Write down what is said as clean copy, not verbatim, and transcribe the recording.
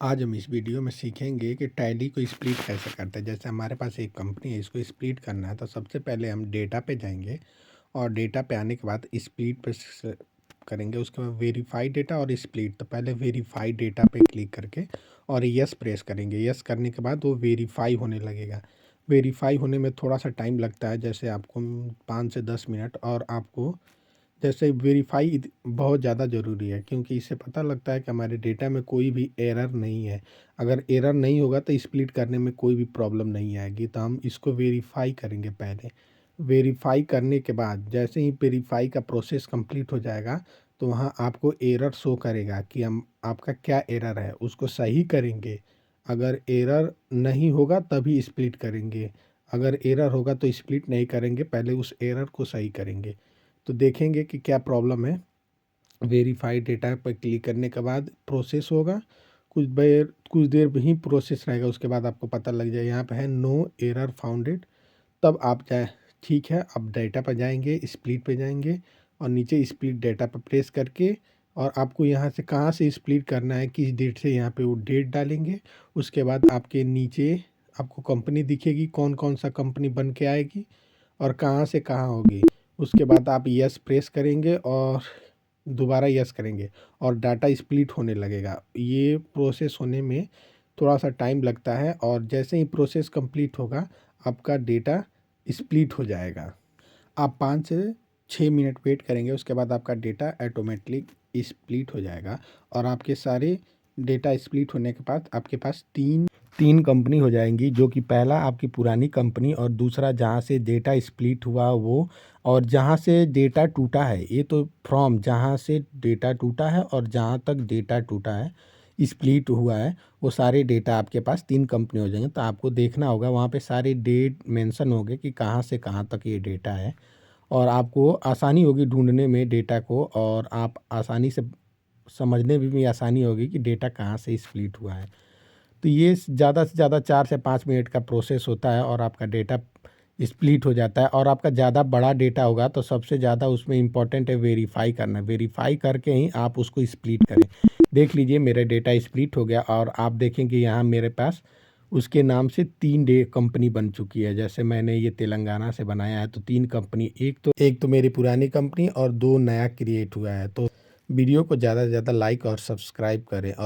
आज हम इस वीडियो में सीखेंगे कि टैली को स्प्लिट कैसे करते हैं। जैसे हमारे पास एक कंपनी है, इसको स्प्लिट करना है तो सबसे पहले हम डेटा पे जाएंगे और डेटा पे आने के बाद स्प्लिट पे करेंगे। उसके बाद वेरीफाई डेटा और स्प्लिट। तो पहले वेरीफाई डेटा पे क्लिक करके और यस प्रेस करेंगे। यस करने के बाद वो वेरीफाई होने लगेगा। वेरीफाई होने में थोड़ा सा टाइम लगता है, जैसे आपको 5 से 10 मिनट। और आपको जैसे वेरीफाई बहुत ज़्यादा ज़रूरी है, क्योंकि इससे पता लगता है कि हमारे डेटा में कोई भी एरर नहीं है। अगर एरर नहीं होगा तो स्प्लिट करने में कोई भी प्रॉब्लम नहीं आएगी। तो हम इसको वेरीफाई करेंगे पहले। वेरीफाई करने के बाद जैसे ही वेरीफाई का प्रोसेस कंप्लीट हो जाएगा तो वहाँ आपको एरर शो करेगा कि हम आपका क्या एरर है, उसको सही करेंगे। अगर एरर नहीं होगा तभी स्प्लिट करेंगे। अगर एरर होगा तो स्प्लिट नहीं करेंगे, पहले उस एरर को सही करेंगे। तो देखेंगे कि क्या प्रॉब्लम है। वेरीफाइड डेटा पर क्लिक करने के बाद प्रोसेस होगा। कुछ देर ही प्रोसेस रहेगा, उसके बाद आपको पता लग जाए यहाँ पे है नो एरर फाउंडेड। तब आप जाए, ठीक है, अब डेटा पर जाएंगे, स्प्लिट पे जाएंगे और नीचे स्प्लिट डेटा पर प्रेस करके और आपको यहाँ से कहाँ से स्प्लिट करना है, किस डेट से, यहाँ पे वो डेट डालेंगे। उसके बाद आपके नीचे आपको कंपनी दिखेगी, कौन कौन सा कंपनी बन के आएगी और कहाँ से कहाँ होगी। उसके बाद आप यस प्रेस करेंगे और दोबारा यस करेंगे और डाटा स्प्लिट होने लगेगा। ये प्रोसेस होने में थोड़ा सा टाइम लगता है और जैसे ही प्रोसेस कंप्लीट होगा आपका डेटा स्प्लिट हो जाएगा। आप 5 से 6 मिनट वेट करेंगे, उसके बाद आपका डेटा ऑटोमेटिक स्प्लिट हो जाएगा। और आपके सारे डेटा स्प्लिट होने के बाद आपके पास तीन तीन कंपनी हो जाएंगी, जो कि पहला आपकी पुरानी कंपनी और दूसरा जहाँ से डेटा स्प्लिट हुआ वो, और जहाँ से डेटा टूटा है। ये तो फ्रॉम जहाँ से डेटा टूटा है और जहाँ तक डेटा टूटा है, स्प्लिट हुआ है, वो सारे डेटा आपके पास तीन कंपनी हो जाएंगे। तो आपको देखना होगा वहाँ पे सारे डेट मेंशन होंगे कि कहाँ से कहाँ तक ये डेटा है, और आपको आसानी होगी ढूंढने में डेटा को, और आप आसानी से समझने में भी आसानी होगी कि डेटा कहाँ से स्प्लिट हुआ है। तो ये ज़्यादा से ज़्यादा 4 से 5 मिनट का प्रोसेस होता है और आपका डेटा स्प्लिट हो जाता है। और आपका ज़्यादा बड़ा डेटा होगा तो सबसे ज़्यादा उसमें इम्पॉर्टेंट है वेरीफाई करना। वेरीफाई करके ही आप उसको स्प्लिट करें। देख लीजिए मेरा डेटा स्प्लिट हो गया और आप देखेंगे यहाँ मेरे पास उसके नाम से 3 कंपनी बन चुकी है। जैसे मैंने ये तेलंगाना से बनाया है तो 3 कंपनी, एक तो मेरी पुरानी कंपनी और 2 नया क्रिएट हुआ है। तो वीडियो को ज़्यादा से ज़्यादा लाइक और सब्सक्राइब करें और